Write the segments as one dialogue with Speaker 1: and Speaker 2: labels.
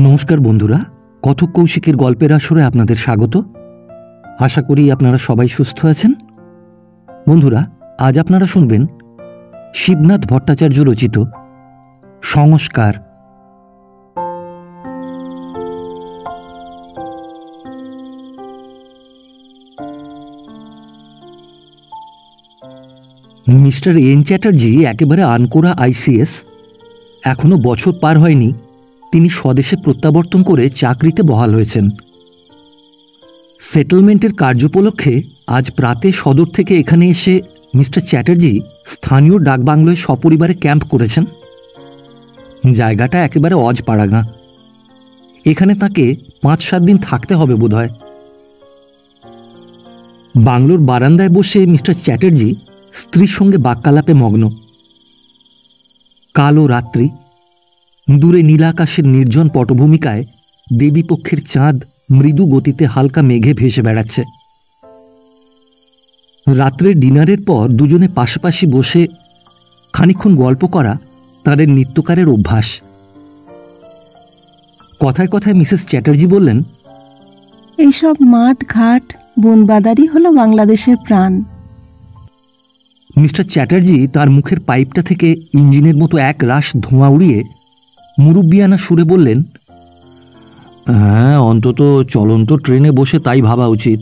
Speaker 1: নমস্কার বন্ধুরা, কথক কৌশিকের গল্পের আসরে আপনাদের স্বাগত। আশা করি আপনারা সবাই সুস্থ আছেন। বন্ধুরা, আজ আপনারা শুনবেন শিবনাথ ভট্টাচার্য রচিত সংস্কার। মিস্টার এন চ্যাটার্জি একেবারে আনকোরা আইসিএস। এখনো বছর পার হয়নি তিনি স্বদেশে প্রত্যাবর্তন করে চাকরিতে বহাল হয়েছেন। সেটেলমেন্টের কার্যোপলক্ষে আজ প্রাতে সদর থেকে এখানে এসে মিস্টার চ্যাটার্জি স্থানীয় ডাকবাংলোয় সপরিবারে ক্যাম্প করেছেন। জায়গাটা একেবারে অজপাড়াগাঁ। এখানে তাকে 5-7 দিন থাকতে হবে বোধহয়। বাংলোর বারান্দায় বসে মিস্টার চ্যাটার্জি স্ত্রীর সঙ্গে বাক্যালাপে মগ্ন। কালো রাত্রি, দূরে নীলাকাশের নির্জন পটভূমিকায় দেবীপক্ষের চাঁদ মৃদু গতিতে হালকা মেঘে ভেসে বেড়াচ্ছে। রাত্রের ডিনারের পর দুজনে পাশাপাশি বসে খানিকক্ষণ গল্প করা তাদের নিত্যকারের অভ্যাস। কথায় কথায় মিসেস চ্যাটার্জি বললেন,
Speaker 2: এইসব মাঠ ঘাট বনবাদারি হলো বাংলাদেশের প্রাণ।
Speaker 1: মিস্টার চ্যাটার্জি তার মুখের পাইপটা থেকে ইঞ্জিনের মতো এক রাশ ধোঁয়া উড়িয়ে মুরব্বিয়ানা সুরে বললেন, হ্যাঁ, অন্তত চলন্ত ট্রেনে বসে তাই ভাবা উচিত।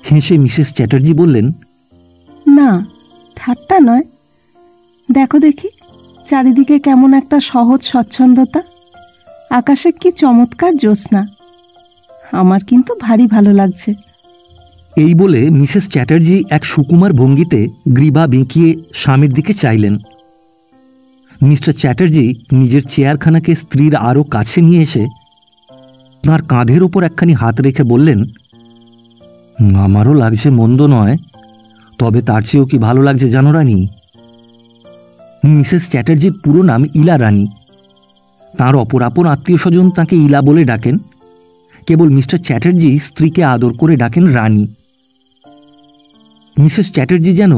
Speaker 1: হেসে মিসেস চ্যাটার্জি বললেন,
Speaker 2: না, ঠাট্টা নয়। দেখো দেখি চারিদিকে কেমন একটা সহজ স্বচ্ছন্দতা, আকাশে কি চমৎকার জ্যোৎস্না। আমার কিন্তু ভারী ভালো লাগছে।
Speaker 1: এই বলে মিসেস চ্যাটার্জি এক সুকুমার ভঙ্গিতে গ্রীবা বেঁকিয়ে স্বামীর দিকে চাইলেন। মিস্টার চ্যাটার্জি নিজের চেয়ারখানাকে স্ত্রীর আরও কাছে নিয়ে এসে তাঁর কাঁধের ওপর একখানি হাত রেখে বললেন, আমারও লাগছে মন্দ নয়, তবে তার চেয়েও কি ভালো লাগছে জানো রানী। মিসেস চ্যাটার্জির পুরো নাম ইলা রানী। তাঁর অপরাপর আত্মীয় স্বজন তাঁকে ইলা বলে ডাকেন। কেবল মিস্টার চ্যাটার্জি স্ত্রীকে আদর করে ডাকেন রানী। মিসেস চ্যাটার্জি যেন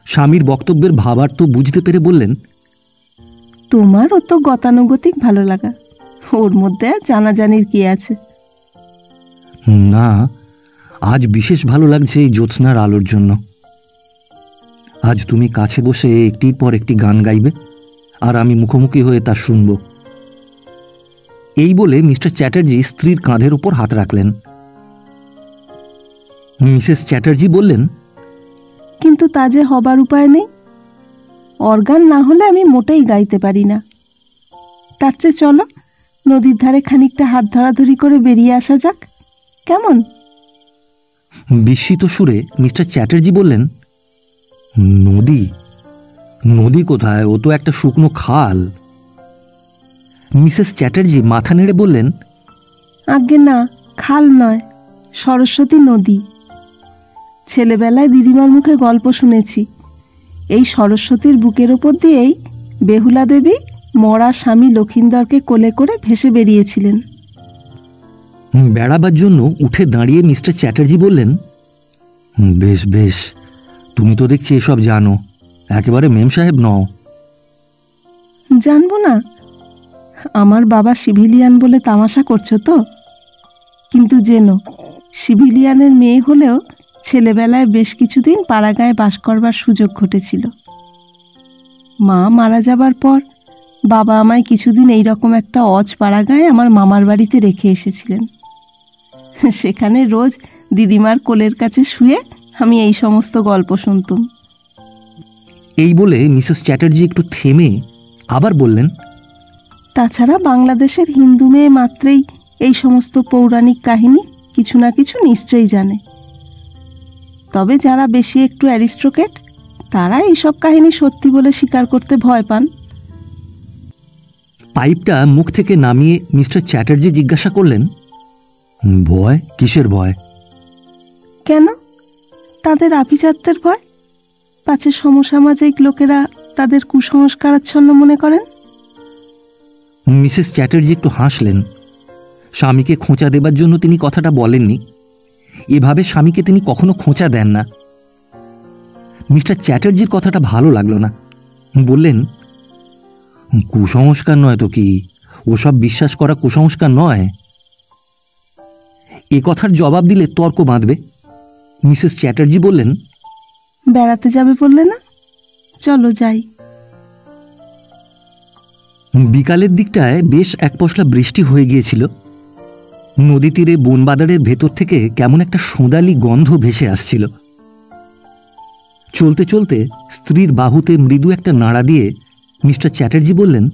Speaker 1: স্বামীর বক্তব্যের ভাবার্থ বুঝতে পেরে বললেন,
Speaker 2: তোমারও তো গতানুগতিক ভালো লাগা, ওর মধ্যে আর জানাজানির কি আছে?
Speaker 1: না, আজ বিশেষ ভালো লাগছে এই জ্যোৎস্নার আলোর জন্য। আজ তুমি কাছে বসে একটির পর একটি গান গাইবে, আর আমি মুখোমুখি হয়ে তা শুনব। এই বলে মিস্টার চ্যাটার্জি স্ত্রীর কাঁধের উপর হাত রাখলেন। মিসেস চ্যাটার্জি বললেন,
Speaker 2: কিন্তু তা যে হবার উপায় নেই। অর্গান না হলে আমি মোটেই গাইতে পারি না। তার চেয়ে চলো নদীর ধারে খানিকটা হাত ধরাধরি করে বেরিয়ে আসা যাক, কেমন?
Speaker 1: বিস্মিত সুরে মিস্টার চ্যাটার্জি বললেন, নদী? নদী কোথায়? ও তো একটা শুকনো খাল। মিসেস চ্যাটার্জি মাথা নেড়ে বললেন,
Speaker 2: আজ্ঞে না, খাল নয়, সরস্বতী নদী। ছেলেবেলায় দিদিমার মুখে গল্প শুনেছি, এই সরস্বতীর বুকের ওপর দিয়েই বেহুলা দেবী মরা স্বামী লক্ষিন্দরকে কোলে করে ভেসে বেরিয়েছিলেন।
Speaker 1: বেড়াবার জন্য উঠে দাঁড়িয়ে মিস্টার চ্যাটার্জি বললেন, বেশ বেশ, তুমি তো দেখছি এসব জানো, একেবারে মেম সাহেব নও।
Speaker 2: জানবো না? আমার বাবা সিভিলিয়ান বলে তামাশা করছো তো? কিন্তু জেনো, সিভিলিয়ানের মেয়ে হলেও ছেলেবেলায় বেশ কিছুদিন পাড়াগাঁয়ে বাস করবার সুযোগ ঘটেছিল। মা মারা যাবার পর বাবা আমায় কিছুদিন এইরকম একটা অজ পাড়াগাঁয়ে আমার মামার বাড়িতে রেখে এসেছিলেন। সেখানে রোজ দিদিমার কোলের কাছে শুয়ে আমি এই সমস্ত গল্প শুনতুম।
Speaker 1: এই বলে মিসেস চ্যাটার্জি একটু থেমে আবার বললেন,
Speaker 2: তাছাড়া বাংলাদেশের হিন্দু মেয়ে মাত্রেই এই সমস্ত পৌরাণিক কাহিনী কিছু না কিছু নিশ্চয়ই জানে। তবে যারা বেশি একটু অ্যারিস্টোক্রেট, তারা এইসব কাহিনী সত্যি বলে স্বীকার করতে ভয় পান।
Speaker 1: পাইপটা মুখ থেকে নামিয়ে মিস্টার চ্যাটার্জি জিজ্ঞাসা করলেন, ভয়? কিসের ভয়?
Speaker 2: কেন? তাদের আভিজাত্যের ভয়, পাছে সমসামাজিক লোকেরা তাদের কুসংস্কারাচ্ছন্ন মনে করেন।
Speaker 1: মিসেস চ্যাটার্জি একটু হাসলেন। স্বামীকে খোঁচা দেবার জন্য তিনি কথাটা বলেননি। এভাবে স্বামীকে তিনি কখনো খোঁচা দেন না। মিস্টার চ্যাটার্জির কথাটা ভালো লাগলো না। বললেন, কুসংস্কার নয় তো কি, ওসব বিশ্বাস করা কুসংস্কার নয়। এ কথার জবাব দিলে তর্ক বাঁধবে। মিসেস চ্যাটার্জি বললেন,
Speaker 2: বেড়াতে যাবে বললে না, চলো যাই।
Speaker 1: বিকালের দিকটায় বেশ এক পশলা বৃষ্টি হয়ে গিয়েছিল। নদী তীরে বনবাদারের ভেতর থেকে কেমন একটা সোঁদালি গন্ধ ভেসে আসছিল। চলতে চলতে স্ত্রীর বাহুতে মৃদু একটা নাড়া দিয়ে মিস্টার চ্যাটার্জি বললেন,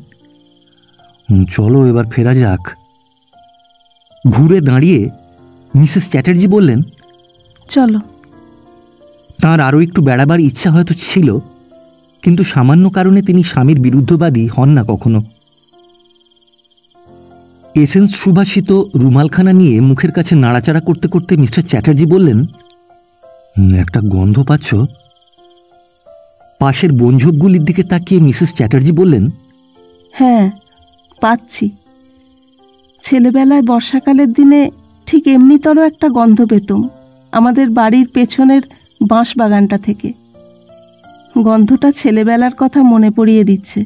Speaker 1: চলো এবার ফেরা যাক। ঘুরে দাঁড়িয়ে মিসেস চ্যাটার্জি বললেন,
Speaker 2: চলো।
Speaker 1: তাঁর আরও একটু বেড়াবার ইচ্ছা হয়তো ছিল, কিন্তু সামান্য কারণে তিনি স্বামীর বিরুদ্ধবাদী হন না কখনো। এসেন্স সুবাসিত রুমালখানা নিয়ে মুখের কাছে নাড়াচাড়া করতে করতে মিস্টার চ্যাটার্জি বললেন, একটা গন্ধ পাচ্ছ? পাশের বনঝোপগুলির দিকে তাকিয়ে মিসেস চ্যাটার্জি বললেন,
Speaker 2: হ্যাঁ, পাচ্ছি। ছেলেবেলায় বর্ষাকালের দিনে ঠিক এমনিতরও একটা গন্ধ পেতুম আমাদের বাড়ির পেছনের বাঁশ বাগানটা থেকে। গন্ধটা ছেলেবেলার কথা মনে পড়িয়ে দিচ্ছে।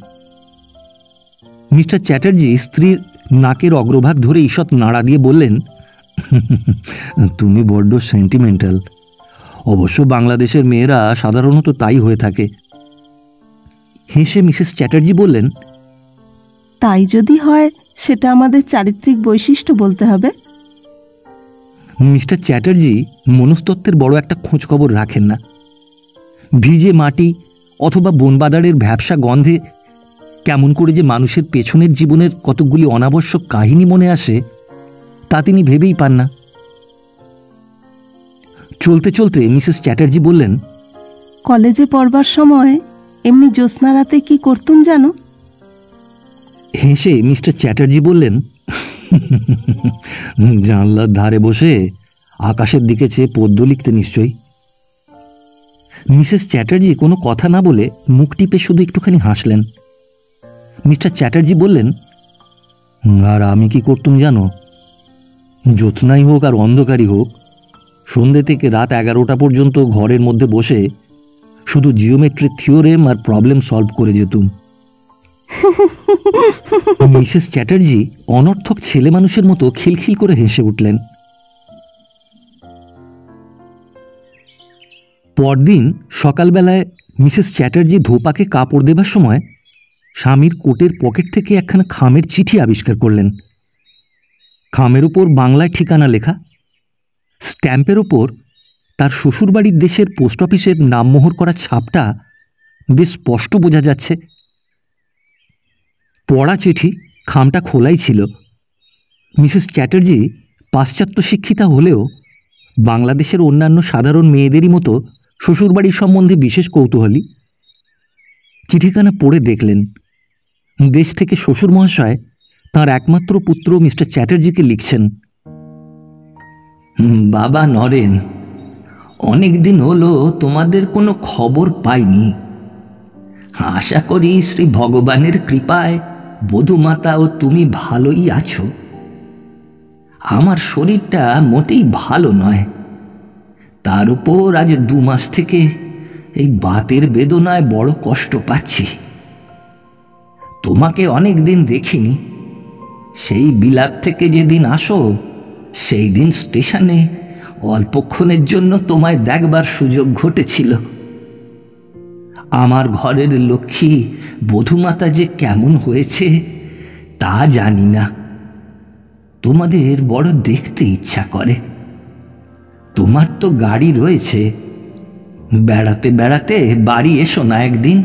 Speaker 1: মিস্টার চ্যাটার্জি স্ত্রীর নাকের অগ্রভাগ ধরে ঈষৎ নাড়া দিয়ে বললেন, তুমি বড্ড সেন্টিমেন্টাল। অবশ্য বাংলাদেশের মেয়েরা সাধারণত তাই হয়ে থাকে। হেসে মিসেস চ্যাটার্জি বললেন,
Speaker 2: তাই যদি হয় সেটা আমাদের চারিত্রিক বৈশিষ্ট্য বলতে হবে।
Speaker 1: মিস্টার চ্যাটার্জি মনস্তত্ত্বের বড় একটা খোঁজখবর রাখেন না। ভিজে মাটি অথবা বনবাদারের ভ্যাপসা গন্ধে কেমন করে যে মানুষের পেছনের জীবনের কতকগুলি অনাবশ্যক কাহিনী মনে আসে তা তিনি ভেবেই পান না। চলতে চলতে মিসেস চ্যাটার্জি বললেন,
Speaker 2: কলেজে পড়বার সময় এমনি জ্যোৎস্না রাতে কি করতুম জানো?
Speaker 1: হেসে মিস্টার চ্যাটার্জি বললেন, জানলার ধারে বসে আকাশের দিকে চেয়ে পদ্য লিখতে নিশ্চয়ই। মিসেস চ্যাটার্জি কোনো কথা না বলে মুখ টিপে শুধু একটুখানি হাসলেন। মিস্টার চ্যাটার্জি বললেন, আর আমি কি করতুম জানো? জ্যোৎস্নাই হোক আর অন্ধকারই হোক, সন্ধ্যে থেকে রাত 11টা পর্যন্ত ঘরের মধ্যে বসে শুধু জিওমেট্রিক থিওরেম আর প্রবলেম সলভ করে যেতুম। মিসেস চ্যাটার্জি অনর্থক ছেলে মানুষের মতো খিলখিল করে হেসে উঠলেন। পরদিন সকালবেলায় মিসেস চ্যাটার্জি ধোপাকে কাপড় দেবার সময় স্বামীর কোটের পকেট থেকে একখানা খামের চিঠি আবিষ্কার করলেন। খামের ওপর বাংলায় ঠিকানা লেখা, স্ট্যাম্পের ওপর তার শ্বশুরবাড়ির দেশের পোস্ট অফিসের নামমোহর করা ছাপটা বেশ স্পষ্ট বোঝা যাচ্ছে। পড়া চিঠি, খামটা খোলাই ছিল। মিসেস চ্যাটার্জি পাশ্চাত্য শিক্ষিতা হলেও বাংলাদেশের অন্যান্য সাধারণ মেয়েদেরই মতো শ্বশুরবাড়ির সম্বন্ধে বিশেষ কৌতূহলী। চিঠিখানা পড়ে দেখলেন, দেশ থেকে শ্বশুর মহাশয় তাঁর একমাত্র পুত্র মিস্টার চ্যাটার্জিকে লিখছেন, বাবা নরেন, অনেক দিন হলো তোমাদের কোনো খবর পাইনি। আশা করি শ্রী ভগবানের কৃপায় বধূমাতা ও তুমি ভালোই আছো। আমার শরীরটা মোটেই ভালো নয়, তার উপর আজ 2 মাস থেকে এই বাতের বেদনায় বড় কষ্ট পাচ্ছি। তোমাকে অনেক দিন দেখিনি। সেই বিলাত থেকে যেদিন আসো সেই দিন স্টেশনে অল্পক্ষণের জন্য তোমায় দেখবার সুযোগ ঘটেছিল। আমার ঘরের লক্ষ্মী বধূমাতা যে কেমন হয়েছে তা জানি না। তোমাদের বড় দেখতে ইচ্ছা করে। তোমার তো গাড়ি রয়েছে, বেড়াতে বেড়াতে বাড়ি এসো না একদিন।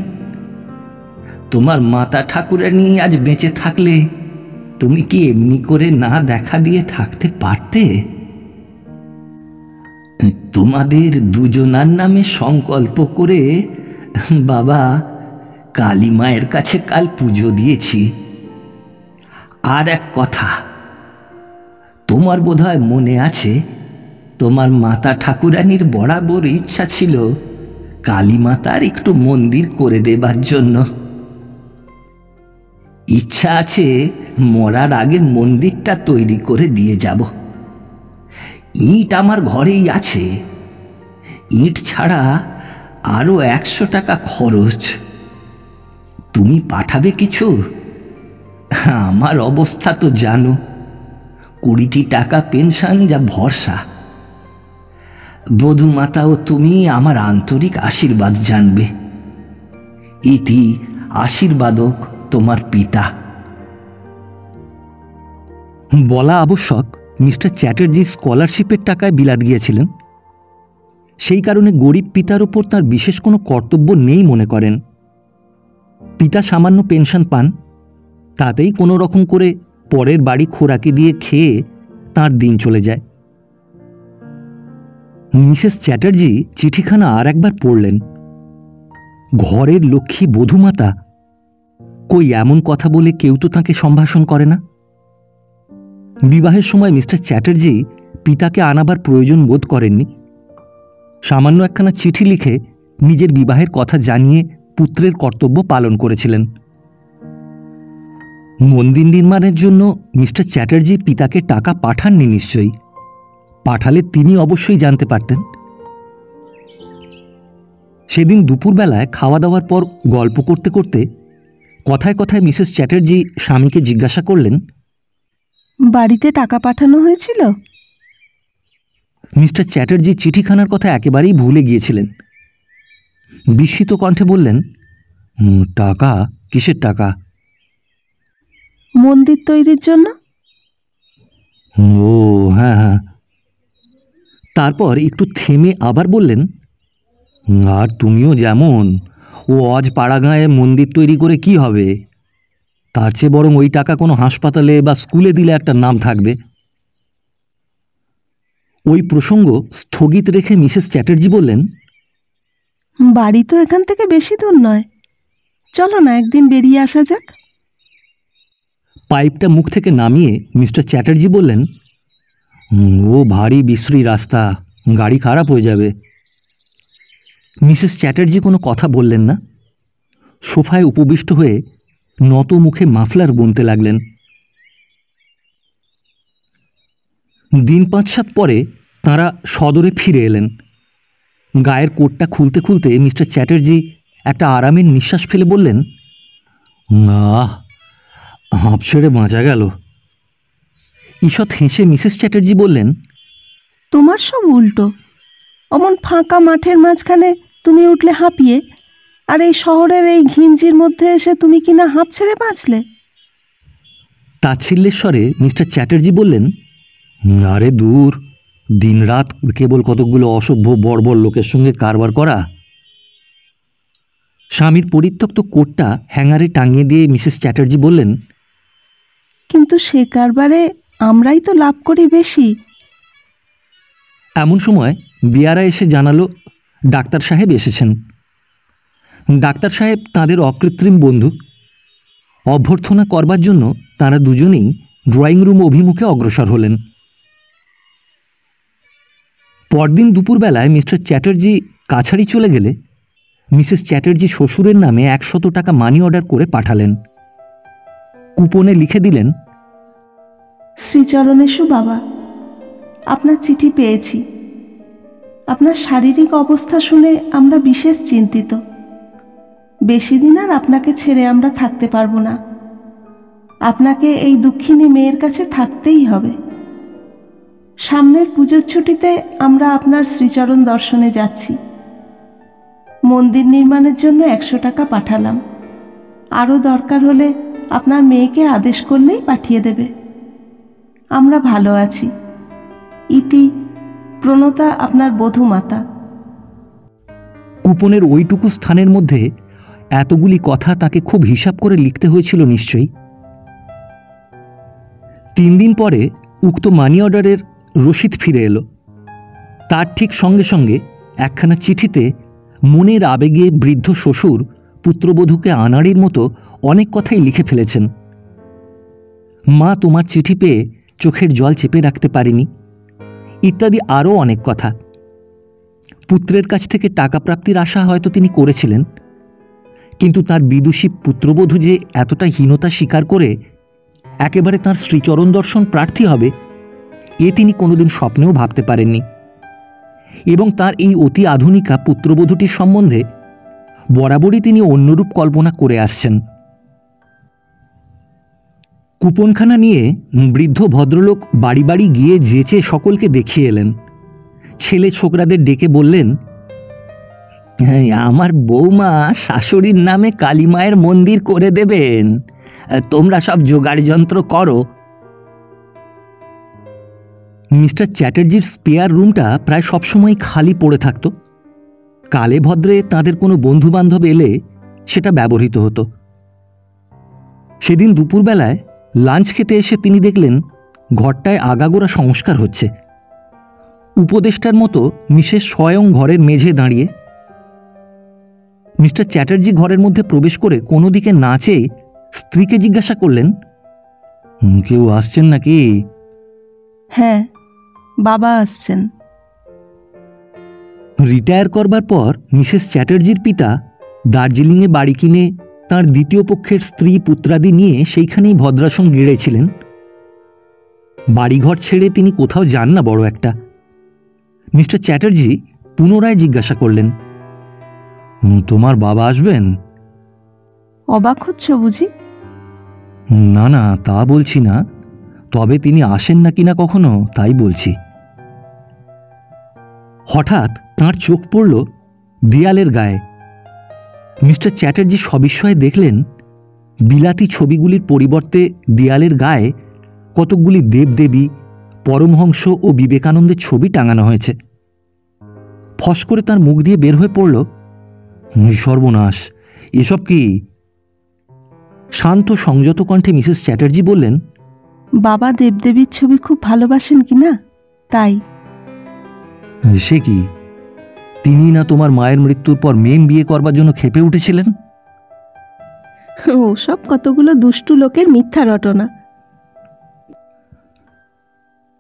Speaker 1: তোমার মাতা ঠাকুরানী আজ বেঁচে থাকলে তুমি কি এমনি করে না দেখা দিয়ে থাকতে পারতে? তোমাদের দুজনার নামে সংকল্প করে বাবা কালী মায়ের কাছে কাল পুজো দিয়েছি। আর এক কথা, তোমার বোধহয় মনে আছে, তোমার মাতা ঠাকুরানীর বরাবর ইচ্ছা ছিল কালী মাতার একটু মন্দির করে দেবার জন্য। ইচ্ছা আছে মরার আগে মন্দিরটা তৈরি করে দিয়ে যাব। ইট আমার ঘরেই আছে। ইট ছাড়া আরো 100 টাকা খরচ। তুমি পাঠাবে কিছু? আমার অবস্থা তো জানো, 20টি টাকা পেনশন যা ভরসা। বধূমাতা ও তুমি আমার আন্তরিক আশীর্বাদ জানবে। ইতি আশীর্বাদক তোমার পিতা। বলা আবশ্যক, মিস্টার চ্যাটার্জি স্কলারশিপের টাকায় বিলাত গিয়েছিলেন। সেই কারণে গরিব পিতার ওপর তার বিশেষ কোনো কর্তব্য নেই মনে করেন। পিতা সামান্য পেনশন পান, তাতেই কোনো রকম করে পরের বাড়ি খোরাকি দিয়ে খেয়ে তার দিন চলে যায়। মিসেস চ্যাটার্জি চিঠিখানা আর একবার পড়লেন। ঘরের লক্ষ্মী বধূমাতা, কই এমন কথা বলে কেউ তো তাঁকে সম্ভাষণ করে না। বিবাহের সময় মিস্টার চ্যাটার্জি পিতাকে আনাবার প্রয়োজন বোধ করেননি। সামান্য একখানা চিঠি লিখে নিজের বিবাহের কথা জানিয়ে পুত্রের কর্তব্য পালন করেছিলেন। মন্দির নির্মাণের জন্য মিস্টার চ্যাটার্জি পিতাকে টাকা পাঠাননি নিশ্চয়ই। পাঠালে তিনি অবশ্যই জানতে পারতেন। সেদিন দুপুরবেলায় খাওয়া দাওয়ার পর গল্প করতে করতে কথায় কথায় মিসেস চ্যাটার্জি স্বামীকে জিজ্ঞাসা করলেন,
Speaker 2: বাড়িতে টাকা পাঠানো হয়েছিল?
Speaker 1: মিস্টার চ্যাটার্জি চিঠিখানার কথা একেবারেই ভুলে গিয়েছিলেন। বিস্মিত কণ্ঠে বললেন, টাকা? কিসের টাকা?
Speaker 2: মন্দির তৈরির জন্য।
Speaker 1: ও হ্যাঁ হ্যাঁ। তারপর একটু থেমে আবার বললেন, আর তুমিও যেমন, ও অজ পাড়াগাঁয়ে মন্দির তৈরি করে কি হবে? তার চেয়ে বরং ওই টাকা কোনো হাসপাতালে বা স্কুলে দিলে একটা নাম থাকবে। ওই প্রসঙ্গ স্থগিত রেখে মিসেস চ্যাটার্জি বললেন,
Speaker 2: বাড়ি তো এখান থেকে বেশি দূর নয়, চলো না একদিন বেরিয়ে আসা যাক।
Speaker 1: পাইপটা মুখ থেকে নামিয়ে মিস্টার চ্যাটার্জি বললেন, ও ভারী বিশ্রী রাস্তা, গাড়ি খারাপ হয়ে যাবে। মিসেস চ্যাটার্জি কোনো কথা বললেন না। সোফায় উপবিষ্ট হয়ে নত মুখে মাফলার বুনতে লাগলেন। দিন 5-7 পরে তাঁরা সদরে ফিরে এলেন। গায়ের কোটটা খুলতে খুলতে মিস্টার চ্যাটার্জি একটা আরামের নিঃশ্বাস ফেলে বললেন, আহ, হাঁপ ছেড়ে বাঁচা গেল। ঈষৎ হেসে মিসেস চ্যাটার্জি বললেন,
Speaker 2: তোমার সব উল্টো। অমন ফাঁকা মাঠের মাঝখানে তুমি উঠলে হাঁপিয়ে, আর এই শহরের এই ঘিঞ্জির মধ্যে এসে তুমি কিনা হাঁপ ছেড়ে বাঁচলে।
Speaker 1: তাচ্ছিল্যের স্বরে মিস্টার চ্যাটার্জি বললেন, আরে দূর, দিনরাত কেবল কতকগুলো অসভ্য বর্বর লোকের সঙ্গে কারবার করা। স্বামীর পরিত্যক্ত কোটটা হ্যাঙ্গারে টাঙিয়ে দিয়ে মিসেস চ্যাটার্জি বললেন,
Speaker 2: কিন্তু সে কারবারে আমরাই তো লাভ করি বেশি।
Speaker 1: এমন সময় বিয়ারা এসে জানালো ডাক্তার সাহেব এসেছেন। ডাক্তার সাহেব তাঁদের অকৃত্রিম বন্ধু। অভ্যর্থনা করবার জন্য তাঁরা দুজনেই ড্রয়িং রুম অভিমুখে অগ্রসর হলেন। পরদিন দুপুরবেলায় মিস্টার চ্যাটার্জি কাছারি চলে গেলে মিসেস চ্যাটার্জি শ্বশুরের নামে 100 টাকা মানি অর্ডার করে পাঠালেন। কুপনে লিখে দিলেন,
Speaker 2: শ্রীচরণেশু বাবা, আপনার চিঠি পেয়েছি। আপনার শারীরিক অবস্থা শুনে আমরা বিশেষ চিন্তিত। বেশি দিন আর আপনাকে ছেড়ে আমরা থাকতে পারবো না। আপনাকে এই দুঃখিনী মেয়ের কাছে থাকতেই হবে। সামনের পুজোর ছুটিতে আমরা আপনার শ্রীচরণ দর্শনে যাচ্ছি। মন্দির নির্মাণের জন্য 100 টাকা পাঠালাম। আরও দরকার হলে আপনার মেয়েকে আদেশ করলেই পাঠিয়ে দেবে। আমরা ভালো আছি। ইতি প্রণতা আপনার বধূমাতা।
Speaker 1: কুপনের ওইটুকু স্থানের মধ্যে এতগুলি কথা তাকে খুব হিসাব করে লিখতে হয়েছিল নিশ্চয়ই। 3 দিন পরে উক্ত মানি অর্ডারের রসিদ ফিরে এলো। তার ঠিক সঙ্গে সঙ্গে একখানা চিঠিতে মনের আবেগে বৃদ্ধ শ্বশুর পুত্রবধূকে আনাড়ির মতো অনেক কথাই লিখে ফেলেছেন। মা, তোমার চিঠি পেয়ে চোখের জল চেপে রাখতে পারিনি, ইত্যাদি আরও অনেক কথা। পুত্রের কাছ থেকে টাকা প্রাপ্তির আশা হয়তো তিনি করেছিলেন, কিন্তু তার বিদুষী পুত্রবধূ যে এতটা হীনতা স্বীকার করে একেবারে তাঁর শ্রীচরণ দর্শন প্রার্থী হবে, এ তিনি কোনোদিন স্বপ্নেও ভাবতে পারেননি। এবং তার এই অতি আধুনিকা পুত্রবধূটির সম্বন্ধে বরাবরই তিনি অন্যরূপ কল্পনা করে আসছেন। কুপনখানা নিয়ে বৃদ্ধ ভদ্রলোক বাড়ি বাড়ি গিয়ে যেচে সকলকে দেখিয়ে এলেন। ছেলে ছোকরাদের ডেকে বললেন, "হ্যাঁ, আমার বৌমা শাশুড়ির নামে কালী মায়ের মন্দির করে দেবেন, তোমরা সব জোগাড় যন্ত্র করো।" মিস্টার চ্যাটার্জির স্পেয়ার রুমটা প্রায় সবসময় খালি পড়ে থাকত। কালে ভদ্রে তাঁদের কোনো বন্ধুবান্ধব এলে সেটা ব্যবহৃত হতো। সেদিন দুপুরবেলায় লাঞ্চ খেতে এসে তিনি দেখলেন ঘরটায় আগাগোড়া সংস্কার হচ্ছে। উপদেষ্টার মতো মিসেস স্বয়ং ঘরের মেঝে দাঁড়িয়ে। মিস্টার চ্যাটার্জি ঘরের মধ্যে প্রবেশ করে কোনো দিকে না চেয়ে স্ত্রীকে জিজ্ঞাসা করলেন, কেউ আসছেন নাকি?
Speaker 2: হ্যাঁ, বাবা আসছেন।
Speaker 1: রিটায়ার করবার পর মিসেস চ্যাটার্জির পিতা দার্জিলিংয়ে বাড়ি কিনে তাঁর দ্বিতীয় পক্ষের স্ত্রী পুত্রাদি নিয়ে সেইখানেই ভদ্রাসন গেড়েছিলেন। বাড়িঘর ছেড়ে তিনি কোথাও যান না বড় একটা। মিস্টার চ্যাটার্জি পুনরায় জিজ্ঞাসা করলেন, তোমার বাবা আসবেন?
Speaker 2: অবাক হচ্ছ বুঝি?
Speaker 1: না না, তা বলছি না, তবে তিনি আসেন না কিনা কখনো তাই বলছি। হঠাৎ তাঁর চোখ পড়ল দেয়ালের গায়ে। মিস্টার চ্যাটার্জি সবিস্ময়ে দেখলেন বিলাতি ছবিগুলির পরিবর্তে দেয়ালের গায়ে কতকগুলি দেবদেবী, পরমহংস ও বিবেকানন্দের ছবি টাঙানো হয়েছে। ফস করে তার মুখ দিয়ে বের হয়ে পড়ল, সর্বনাশ, এসব কি? শান্ত সংযত কণ্ঠে মিসেস চ্যাটার্জি বললেন,
Speaker 2: বাবা দেবদেবীর ছবি খুব ভালোবাসেন কিনা তাই।
Speaker 1: সে কি, তিনি না তোমার মায়ের মৃত্যুর পর মেম বিয়ে করবার জন্য খেপে উঠেছিলেন?
Speaker 2: ওসব কতগুলো দুষ্টু লোকের মিথ্যা রটনা।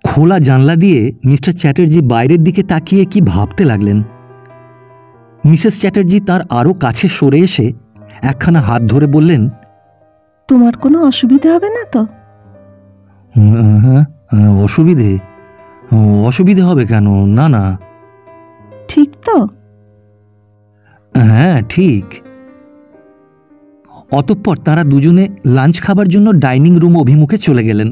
Speaker 1: খোলা জানলা দিয়ে মিস্টার চ্যাটার্জি বাইরের দিকে তাকিয়ে কি ভাবতে লাগলেন। মিসেস চ্যাটার্জি তার আরও কাছে সরে এসে একখানা হাত ধরে বললেন,
Speaker 2: তোমার কোনো অসুবিধা হবে না তো?
Speaker 1: অসুবিধে? অসুবিধে হবে কেন? না না।
Speaker 2: ঠিক তো?
Speaker 1: হ্যাঁ, ঠিক। অতঃপর তারা দুজনে লাঞ্চ খাবার জন্য ডাইনিং রুম অভিমুখে চলে গেলেন।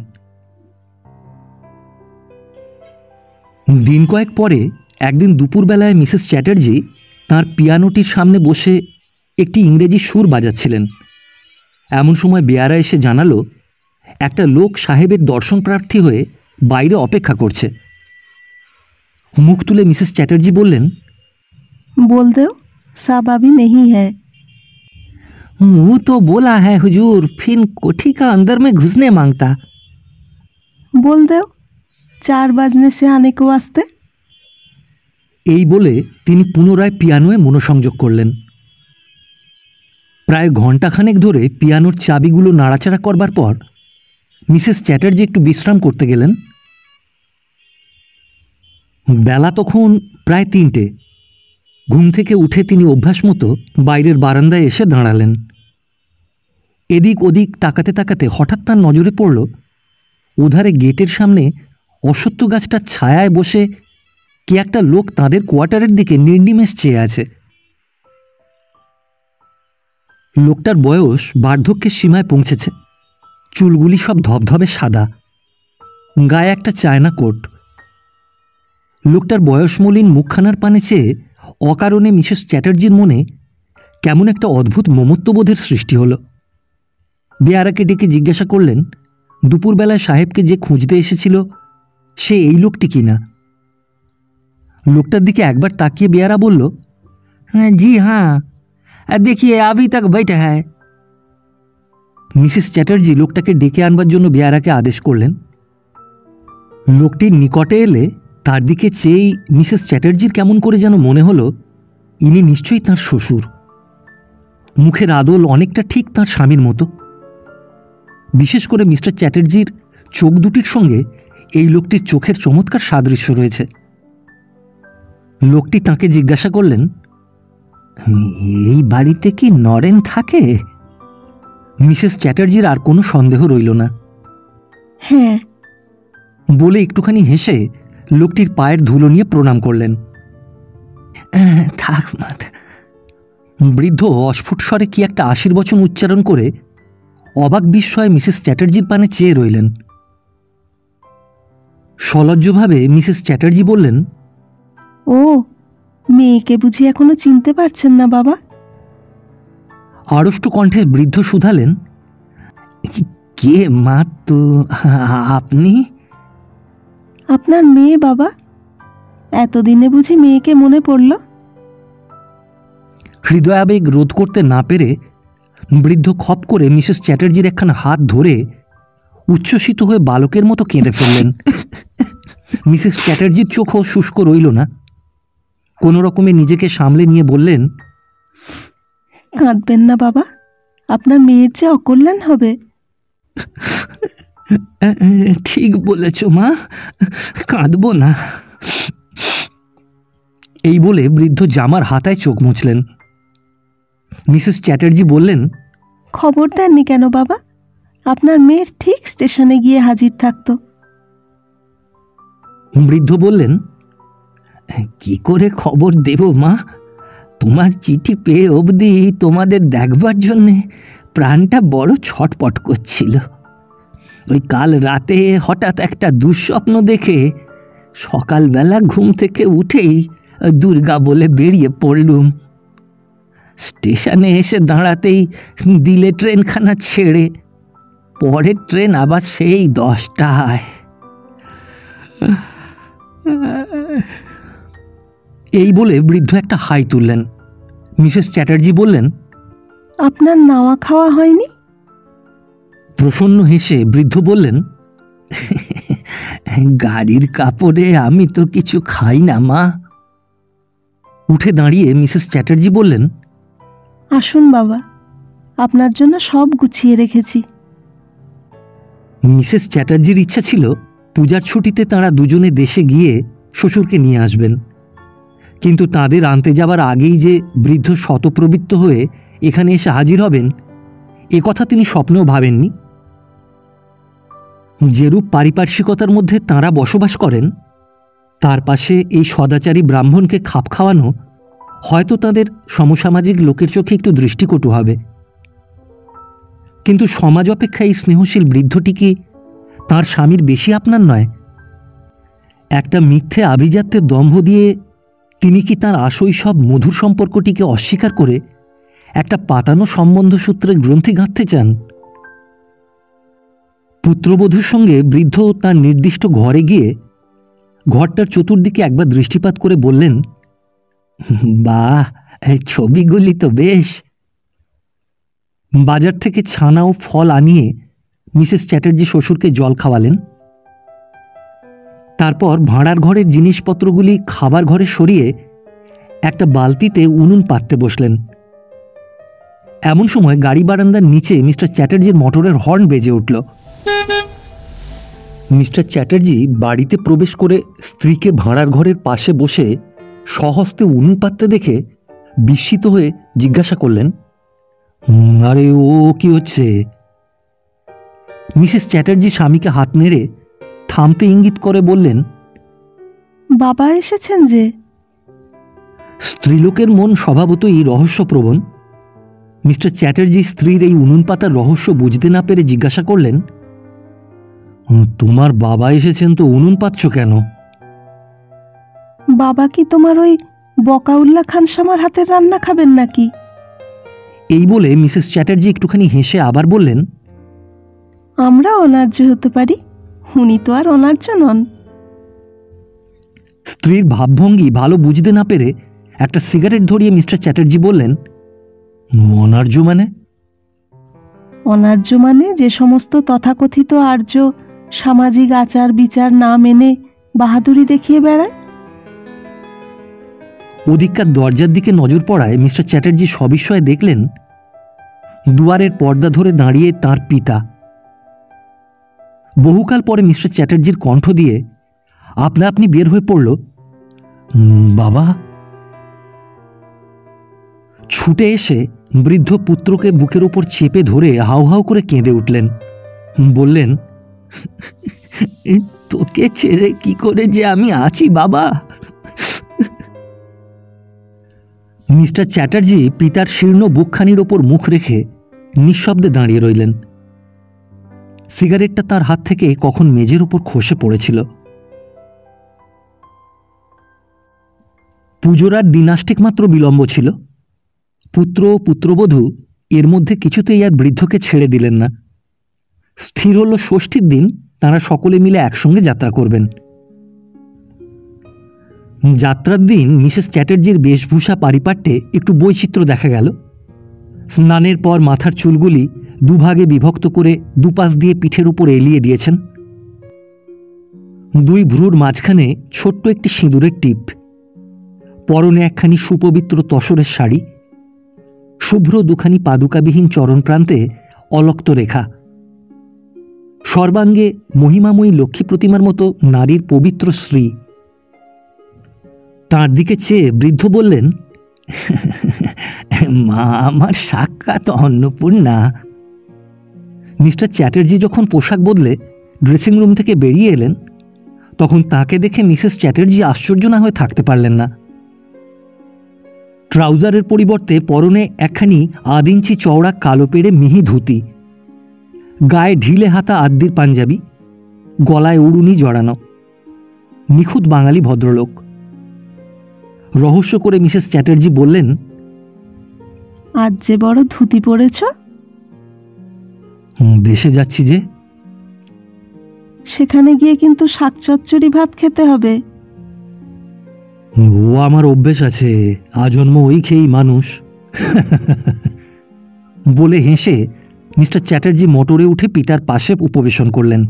Speaker 1: দিন কয়েক পরে একদিন দুপুরবেলায় মিসেস চ্যাটার্জি তাঁর পিয়ানোটির সামনে বসে একটি ইংরেজি সুর বাজাচ্ছিলেন। এমন সময় বেয়ারা এসে জানালো একটা লোক সাহেবের দর্শন প্রার্থী হয়ে বাইরে অপেক্ষা করছে। মুখ তুলে মিসেস চ্যাটার্জি বললেন,
Speaker 2: बोल दो साहब अभी नहीं है।
Speaker 1: वो तो बोला है हुजूर, फिर कोठी का अंदर में घुसने मांगता।
Speaker 2: बोल दो 4 बजने से आने को वास्ते।
Speaker 1: এই বলে তিনি পুনরায় পিয়ানোয় মনোসংযোগ করলেন। প্রায় ঘণ্টাখানেক ধরে পিয়ানোর চাবিগুলো নাড়াচাড়া করবার পর মিসেস চ্যাটার্জি একটু বিশ্রাম করতে গেলেন। বেলা তখন প্রায় 3টে। ঘুম থেকে উঠে তিনি অভ্যাস মতো বাইরের বারান্দায় এসে দাঁড়ালেন। এদিক ওদিক তাকাতে তাকাতে হঠাৎ তার নজরে পড়ল ওধারে গেটের সামনে অশ্বত্থ গাছটার ছায়ায় বসে কি একটা লোক তাদের কোয়ার্টারের দিকে নির্নিমেষ চেয়ে আছে। লোকটার বয়স বার্ধক্যের সীমায় পৌঁছেছে। চুলগুলি সব ধবধবে সাদা, গায়ে একটা চায়না কোট। লোকটার বয়সমলিন মুখখানার পানে চেয়ে অকারণে মিসেস চ্যাটার্জির মনে কেমন একটা অদ্ভুত মমত্ববোধের সৃষ্টি হলো। বেয়ারাকে ডেকে জিজ্ঞাসা করলেন দুপুরবেলায় সাহেবকে যে খুঁজতে এসেছিল সে এই লোকটি কিনা। লোকটার দিকে একবার তাকিয়ে বেয়ারা বলল, জি হ্যাঁ, দেখিয়ে আভি তক বৈঠা হ্যায়। মিসেস চ্যাটার্জি লোকটাকে ডেকে আনবার জন্য বেয়ারাকে আদেশ করলেন। লোকটির নিকটে এলে তার দিকে চেয়েই মিসেস চ্যাটার্জির কেমন করে যেন মনে হলো ইনি নিশ্চয়ই তাঁর শ্বশুর। মুখের আদল অনেকটা ঠিক তাঁর স্বামীর মতো। বিশেষ করে মিস্টার চ্যাটার্জির চোখ দুটির সঙ্গে এই লোকটির চোখের চমৎকার সাদৃশ্য রয়েছে। লোকটি তাকে জিজ্ঞাসা করলেন, এই বাড়িতে কি নরেন থাকে? মিসেস চ্যাটার্জির আর কোনো সন্দেহ রইল না।
Speaker 2: হ্যাঁ
Speaker 1: বলে একটুখানি হেসে লোকটির পায়ের ধুলো নিয়ে প্রণাম করলেন। থাক মাত। বৃদ্ধ অস্ফুট স্বরে কি একটা আশীর্বচন উচ্চারণ করে অবাক বিস্ময়ে মিসেস চ্যাটার্জির পানে চেয়ে রইলেন। সলজ্জভাবে মিসেস চ্যাটার্জি বললেন,
Speaker 2: ও, মেয়েকে বুঝি এখনো চিনতে পারছেন না বাবা?
Speaker 1: আড়ষ্ট কণ্ঠে বৃদ্ধ শুধালেন, কে মা? তো আপনি?
Speaker 2: আপনার মেয়ে বাবা। এতদিনে বুঝি মেয়েকে মনে পড়ল?
Speaker 1: হৃদয়াবেগ রোধ করতে না পেরে বৃদ্ধ খপ করে মিসেস চ্যাটার্জির একখানা হাত ধরে উচ্ছ্বসিত হয়ে বালকের মতো কেঁদে ফেললেন। মিসেস চ্যাটার্জির চোখও শুষ্ক রইল না। কোনো রকমে নিজেকে সামলে নিয়ে বললেন,
Speaker 2: কাঁদবেন না বাবা, আপনার মেয়ের যে অকল্যাণ হবে।
Speaker 1: ঠিক বলেছ মা, কাঁদব না। এই বলে বৃদ্ধ জামার হাতায় চোখ মুছলেন। মিসেস চ্যাটার্জি বললেন,
Speaker 2: খবর দেননি কেন বাবা? আপনার মেয়ের ঠিক স্টেশনে গিয়ে হাজির থাকতো।
Speaker 1: বৃদ্ধ বললেন, কি করে খবর দেব মা? তোমার চিঠি পেয়ে অবধি তোমাদের দেখবার জন্যে প্রাণটা বড় ছটপট করছিল। ওই কাল রাতে হঠাৎ একটা দুঃস্বপ্ন দেখে সকালবেলা ঘুম থেকে উঠেই দুর্গা বলে বেরিয়ে পড়লুম। স্টেশনে এসে দাঁড়াতেই দিলে ট্রেনখানা ছেড়ে। পরের ট্রেন আবার সেই 10টায়। এই বলে বৃদ্ধ একটা হাই তুললেন। মিসেস চ্যাটার্জি বললেন,
Speaker 2: আপনার নাওয়া খাওয়া হয়নি?
Speaker 1: প্রসন্ন হেসে বৃদ্ধ বললেন, গাড়ির কাপড়ে আমি তো কিছু খাই না মা। উঠে দাঁড়িয়ে মিসেস চ্যাটার্জি বললেন,
Speaker 2: আসুন বাবা, আপনার জন্য সব গুছিয়ে রেখেছি।
Speaker 1: মিসেস চ্যাটার্জির ইচ্ছা ছিল পূজার ছুটিতে তাঁরা দুজনে দেশে গিয়ে শ্বশুরকে নিয়ে আসবেন, কিন্তু তাদের আনতে যাবার আগেই যে বৃদ্ধ শতপ্রবৃত্ত হয়ে এখানে এসে হাজির হবেন এ কথা তিনি স্বপ্নেও ভাবেননি। যেরূপ পারিপার্শ্বিকতার মধ্যে তাঁরা বসবাস করেন তার পাশে এই সদাচারী ব্রাহ্মণকে খাপ খাওয়ানো হয়তো তাদের সমসামাজিক লোকের চোখে একটু দৃষ্টিকটু হবে, কিন্তু সমাজ অপেক্ষা এই স্নেহশীল বৃদ্ধটি কি তাঁর স্বামীর বেশি আপনার নয়? একটা মিথ্যে আভিজাত্যের দম্ভ দিয়ে তিনি কি তাঁর আশৈশব মধুর সম্পর্কটিকে অস্বীকার করে একটা পাতানো সম্বন্ধ সূত্রে গ্রন্থি গাঁথতে চান? পুত্রবধূর সঙ্গে বৃদ্ধ তার নির্দিষ্ট ঘরে গিয়ে ঘরটার চতুর্দিকে একবার দৃষ্টিপাত করে বললেন, বাহ, ছবিগুলি তো বেশ। বাজার থেকে ছানা ও ফল আনিয়ে মিসেস চ্যাটার্জি শ্বশুরকে জল খাওয়ালেন। তারপর ভাঁড়ার ঘরের জিনিসপত্রগুলি খাবার ঘরে সরিয়ে একটা বালতিতে উনুন পাততে বসলেন। এমন সময় গাড়ি বারান্দার নিচে মিস্টার চ্যাটার্জির মোটরের হর্ন বেজে উঠল। মিস্টার চ্যাটার্জি বাড়িতে প্রবেশ করে স্ত্রীকে ভাঁড়ার ঘরের পাশে বসে স্বহস্তে উনুন পাততে দেখে বিস্মিত হয়ে জিজ্ঞাসা করলেন, আরে ও কি হচ্ছে? মিসেস চ্যাটার্জি স্বামীকে হাত নেড়ে থামতে ইঙ্গিত করে বললেন,
Speaker 2: বাবা এসেছেন যে।
Speaker 1: স্ত্রীলোকের মন স্বভাবতই রহস্যপ্রবণ। মিস্টার চ্যাটার্জি স্ত্রীর এই উনুন পাতার রহস্য বুঝতে না পেরে জিজ্ঞাসা করলেন, তোমার বাবা এসেছেন তো উনুন পাতছ কেন?
Speaker 2: বাবা কি তোমার ওই বকাউল্লা খানসামার হাতের রান্না খাবেন নাকি?
Speaker 1: এই বলে মিসেস চ্যাটার্জি একটুখানি হেসে আবার বললেন,
Speaker 2: আমরা অনার্য হতে পারি, উনি তো আর অনার্য নন।
Speaker 1: স্ত্রীর ভাবভঙ্গি ভালো বুঝতে না পেরে একটা সিগারেট ধরিয়ে মিস্টার চ্যাটার্জি বললেন, অনার্য মানে?
Speaker 2: অনার্য মানে যে সমস্ত তথাকথিত আর্য সামাজিক আচার বিচার না মেনে বাহাদুরি দেখিয়ে বেড়ায়।
Speaker 1: ওদিককার দরজার দিকে নজর পড়ায় মিস্টার চ্যাটার্জি সবিস্ময়ে দেখলেন দুয়ারের পর্দা ধরে দাঁড়িয়ে তাঁর পিতা। বহুকাল পরে মিস্টার চ্যাটার্জির কণ্ঠ দিয়ে আপনা আপনি বের হয়ে পড়ল, বাবা। ছুটে এসে বৃদ্ধ পুত্রকে বুকের ওপর চেপে ধরে হাউ হাউ করে কেঁদে উঠলেন। বললেন, তোকে ছেড়ে কি করে যে আমি আছি বাবা। মিস্টার চ্যাটার্জি পিতার শীর্ণ বুকখানির ওপর মুখ রেখে নিঃশব্দে দাঁড়িয়ে রইলেন। সিগারেটটা তার হাত থেকে কখন মেজের উপর খসে পড়েছিল। পুজোর আর দিনাষ্টিক মাত্র বিলম্ব ছিল। পুত্র ও পুত্রবধূ এর মধ্যে কিছুতেই আর বৃদ্ধকে ছেড়ে দিলেন না। স্থির হল ষষ্ঠীর দিন তাঁরা সকলে মিলে একসঙ্গে যাত্রা করবেন। যাত্রার দিন মিসেস চ্যাটার্জির বেশভূষা পারিপাট্যে একটু বৈচিত্র্য দেখা গেল। স্নানের পর মাথার চুলগুলি দুভাগে বিভক্ত করে দুপাশ দিয়ে পিঠের উপর এলিয়ে দিয়েছেন। দুই ভ্রুর মাঝখানে ছোট্ট একটি সিঁদুরের টিপ। পরনে একখানি সুপবিত্র তসরের শাড়ি, শুভ্র দুখানি পাদুকাবিহীন চরণ প্রান্তে অলক্ত রেখা। সর্বাঙ্গে মহিমাময়ী লক্ষ্মী প্রতিমার মতো নারীর পবিত্র শ্রী। তাঁর দিকে চেয়ে বৃদ্ধ বললেন, মা আমার সাক্ষাৎ অন্নপূর্ণা। মিস্টার চ্যাটার্জি যখন পোশাক বদলে ড্রেসিং রুম থেকে বেরিয়ে এলেন, তখন তাকে দেখে মিসেস চ্যাটার্জি আশ্চর্য না হয়ে থাকতে পারলেন না। ট্রাউজারের পরিবর্তে পরনে একখানি 8 ইঞ্চি চওড়া কালো পেড়ে মিহি ধুতি, গায়ে ঢিলে হাতা আদ্যির পাঞ্জাবি, গলায় উড়ুনি জড়ানো। নিখুঁত বাঙালি ভদ্রলোক। রহস্য করে মিসেস চ্যাটার্জি বললেন,
Speaker 2: আজ যে বড় ধুতি পরেছ।
Speaker 1: দেশে যাচ্ছি যে।
Speaker 2: সেখানে গিয়ে কিন্তু শাক চচ্চড়ি ভাত খেতে হবে।
Speaker 1: ও আমার অভ্যেস আছে, আজন্ম ওই খেয়েই মানুষ। বলে হেসে মিস্টার চ্যাটার্জি মোটরে উঠে পিতার পাশে উপবেশন করলেন।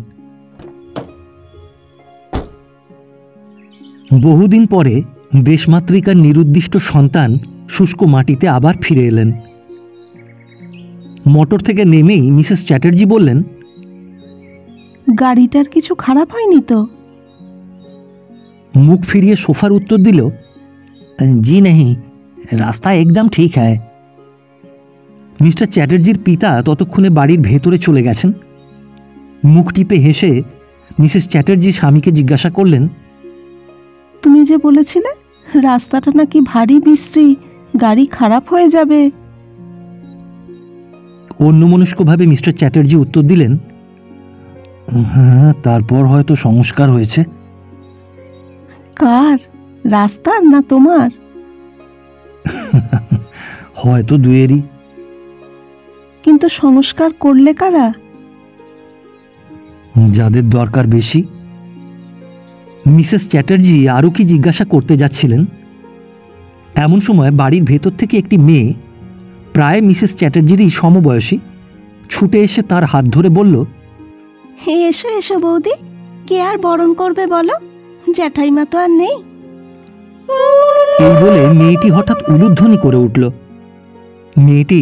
Speaker 1: বহুদিন পরে দেশমাতৃকার নিরুদ্দিষ্ট সন্তান শুষ্ক মাটিতে আবার ফিরে এলেন। মোটর থেকে নেমেই মিসেস চ্যাটার্জি বললেন,
Speaker 2: গাড়িটার কিছু খারাপ হয়নি তো?
Speaker 1: মুখ ফিরিয়ে সোফার উত্তর দিল, জি নেই, রাস্তা একদম ঠিক হ্যায়। মিস্টার চ্যাটার্জির পিতা ততক্ষণে বাড়ির ভেতরে চলে গেছেন। মুখ টিপে হেসে মিসেস চ্যাটার্জি স্বামীকে জিজ্ঞাসা করলেন,
Speaker 2: তুমি যে বলেছিলে রাস্তাটা নাকি ভারী বিশ্রী, গাড়ি খারাপ হয়ে যাবে।
Speaker 1: অন্যমনস্কভাবে মিস্টার চ্যাটার্জি উত্তর দিলেন, হ্যাঁ, তারপর হয়তো সংস্কার হয়েছে।
Speaker 2: কার, রাস্তার না তোমার?
Speaker 1: হয়তো দুয়েরই।
Speaker 2: কিন্তু সংস্কার করলে কারা?
Speaker 1: যাদের দরকার বেশি। মিসেস চ্যাটার্জি আরও কি জিজ্ঞাসা করতে যাচ্ছিলেন, এমন সময় বাড়ির ভেতর থেকে একটি মেয়ে, প্রায় মিসেস চ্যাটার্জিরই সমবয়সী, ছুটে এসে তার হাত ধরে বলল,
Speaker 2: হে এসো এসো বৌদি, কে আর বরণ করবে বলো, জ্যাঠাইমা তো আর নেই।
Speaker 1: এই বলে মেয়েটি হঠাৎ উলুধ্বনি করে উঠল। মেয়েটি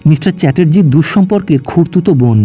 Speaker 1: মিস্টার চ্যাটার্জির দুঃসম্পর্কের খুড়তুতো বোন।